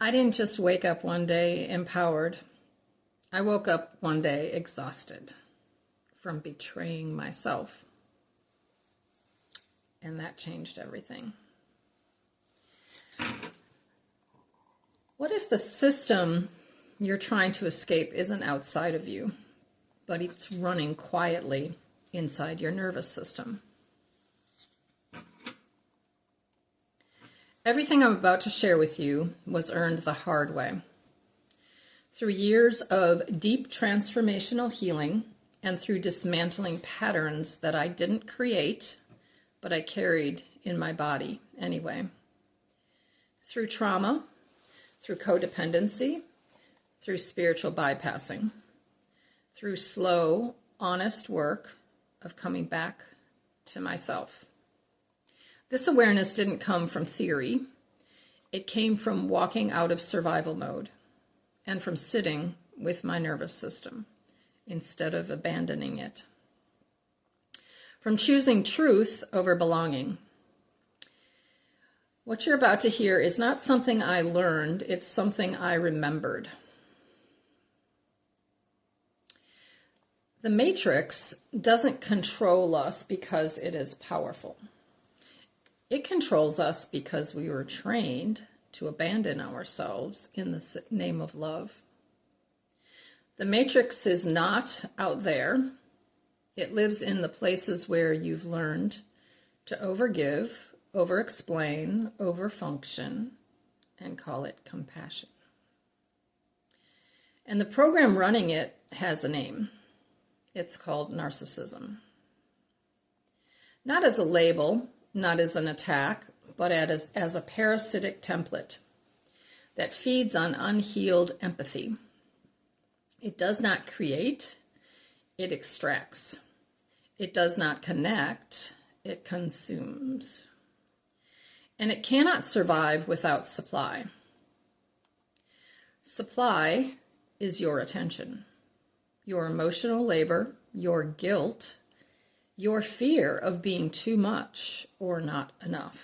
I didn't just wake up one day empowered. I woke up one day exhausted from betraying myself. And that changed everything. What if the system you're trying to escape isn't outside of you, but it's running quietly inside your nervous system? Everything I'm about to share with you was earned the hard way. Through years of deep transformational healing and through dismantling patterns that I didn't create, but I carried in my body anyway. Through trauma, through codependency, through spiritual bypassing, through slow, honest work of coming back to myself. This awareness didn't come from theory. It came from walking out of survival mode and from sitting with my nervous system instead of abandoning it. From choosing truth over belonging. What you're about to hear is not something I learned, it's something I remembered. The matrix doesn't control us because it is powerful. It controls us because we were trained to abandon ourselves in the name of love. The matrix is not out there. It lives in the places where you've learned to overgive, over-explain, over-function, and call it compassion. And the program running it has a name. It's called narcissism. Not as a label, not as an attack, but as a parasitic template that feeds on unhealed empathy. It does not create, it extracts. It does not connect, it consumes. And it cannot survive without supply. Supply is your attention, your emotional labor, your guilt, your fear of being too much or not enough.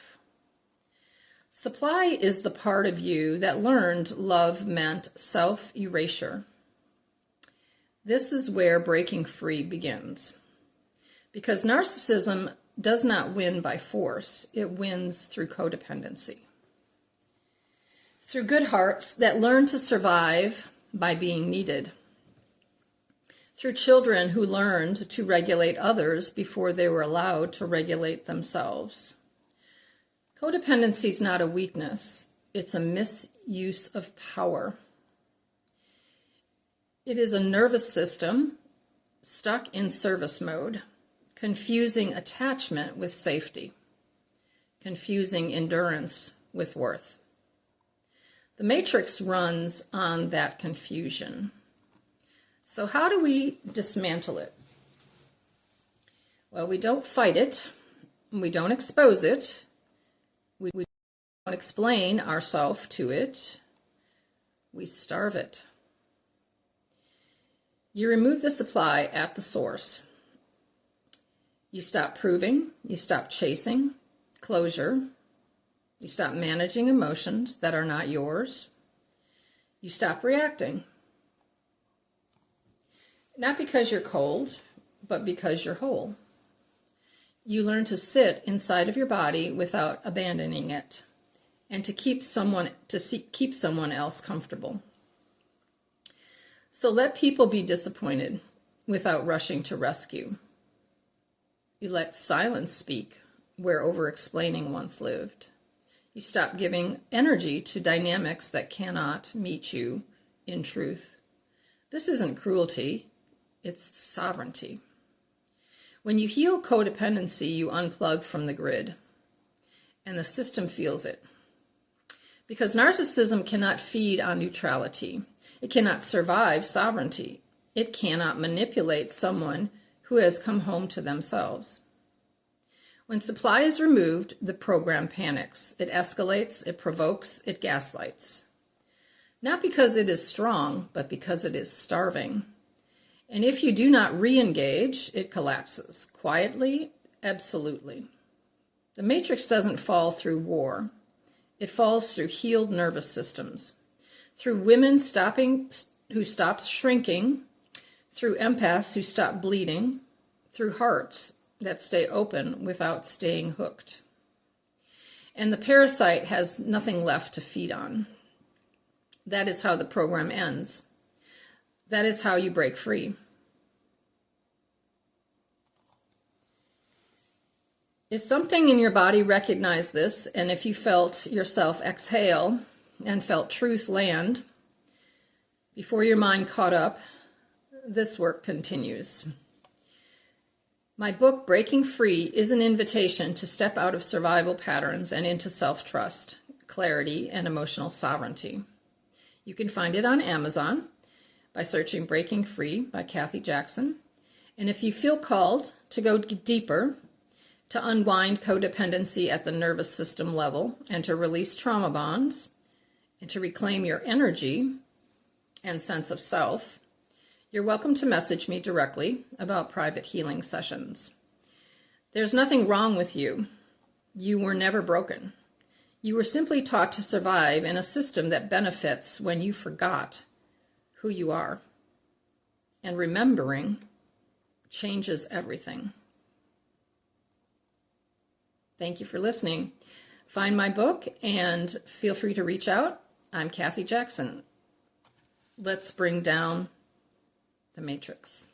Supply is the part of you that learned love meant self-erasure. This is where breaking free begins. Because narcissism does not win by force, it wins through codependency. Through good hearts that learn to survive by being needed. Through children who learned to regulate others before they were allowed to regulate themselves. Codependency is not a weakness, it's a misuse of power. It is a nervous system stuck in service mode, confusing attachment with safety, confusing endurance with worth. The matrix runs on that confusion. So how do we dismantle it? Well, we don't fight it. We don't expose it. We don't explain ourselves to it. We starve it. You remove the supply at the source. You stop proving. You stop chasing closure. You stop managing emotions that are not yours. You stop reacting. Not because you're cold, but because you're whole. You learn to sit inside of your body without abandoning it, and to keep someone else comfortable. So let people be disappointed without rushing to rescue. You let silence speak where over-explaining once lived. You stop giving energy to dynamics that cannot meet you in truth. This isn't cruelty. It's sovereignty. When you heal codependency, you unplug from the grid, and the system feels it. Because narcissism cannot feed on neutrality. It cannot survive sovereignty. It cannot manipulate someone who has come home to themselves. When supply is removed, the program panics. It escalates, it provokes, it gaslights. Not because it is strong, but because it is starving. And if you do not re-engage, it collapses. Quietly, absolutely. The matrix doesn't fall through war. It falls through healed nervous systems, through women who stop shrinking, through empaths who stop bleeding, through hearts that stay open without staying hooked. And the parasite has nothing left to feed on. That is how the program ends. That is how you break free. If something in your body recognized this, and if you felt yourself exhale and felt truth land, before your mind caught up, this work continues. My book, Breaking Free, is an invitation to step out of survival patterns and into self-trust, clarity, and emotional sovereignty. You can find it on Amazon by searching Breaking Free by Kathy Jackson. And if you feel called to go deeper, to unwind codependency at the nervous system level, and to release trauma bonds, and to reclaim your energy and sense of self, you're welcome to message me directly about private healing sessions. There's nothing wrong with you. You were never broken. You were simply taught to survive in a system that benefits when you forgot who you are. And remembering changes everything. Thank you for listening. Find my book and feel free to reach out. I'm Kathy Jackson. Let's bring down the matrix.